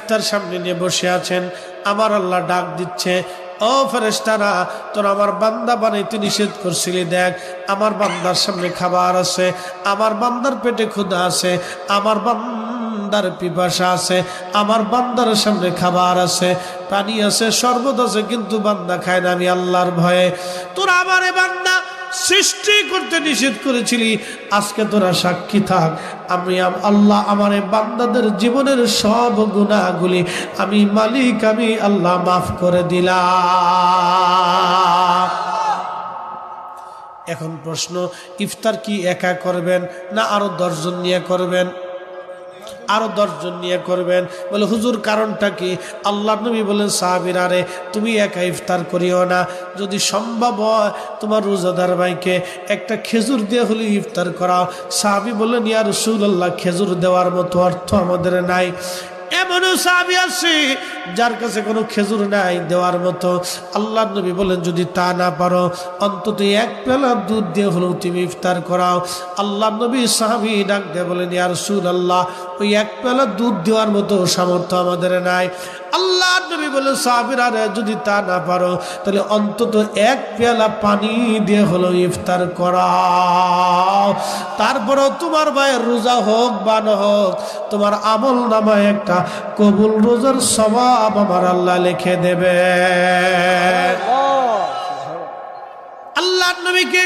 ইফতার সামনে নিয়ে বসে আছেন, আমার আল্লাহ ডাক দিচ্ছে, ও ফেরেশতারা, তোর আমার বান্দা বানাইতে নিষেধ করছিলি, দেখ আমার বান্দার সামনে খাবার আছে, আমার বান্দার পেটে ক্ষুধা আছে, আমার বান্দার পিপাসা আছে, আমার বান্দার সামনে খাবার আছে, পানি আছে, শরবত আছে, কিন্তু বান্দা খায় না। আমি আল্লাহর ভয়ে তোরা আমারে বান্দা সৃষ্টি করতে নিষেধ করেছিলি, আজকে তোরা সাক্ষী থাক, আমি আল্লাহ আমার বান্দাদের জীবনের সব গুনাহগুলি আমি মালিক, আমি আল্লাহ মাফ করে দিলাম। এখন প্রশ্ন, ইফতার কি একা করবেন না আরো 10 জন নিয়ে করবেন? আরো 10 জন নিয়ে করবেন। বলে হুজুর কারণটা কি? আল্লাহ নবী বলেন, সাহাবীরা রে তুমি একা ইফতার করিও না, যদি সম্ভব হয় তোমার রোজাদার ভাইকে একটা খেজুর দিয়ে হলে ইফতার করাও। সাহাবী বললেন, ইয়া রাসূলুল্লাহ, খেজুর দেওয়ার মতো অর্থ আমাদের নাই। এমনও সাহাবী আছে যার কাছে কোনো খেজুর নাই দেওয়ার মতো। আল্লাহ নবী বলেন, যদি তা না পারো অন্তত 1 পেলা দুধ দিয়ে হলেও তুমি ইফতার করাও। আল্লাহ নবী সাহাবী ডাক দিয়ে বলেন, ইয়া রাসূলুল্লাহ, ওই 1 পেলা দুধ দেওয়ার মতো সামর্থ্য আমাদের নাই। আল্লাহ নবী বলেন, সাহাবীরা রে যদি তা না পারো তাহলে অন্তত 1 পেয়ালা পানি দিয়ে হলেও ইফতার করাও। তারপরেও তোমার ভাইয়ের রোজা হোক বা না হোক, তোমার আমল নামায় একটা কবুল রোজার সওয়াব আমার আল্লাহ লিখে দেবে। আল্লাহ নবীকে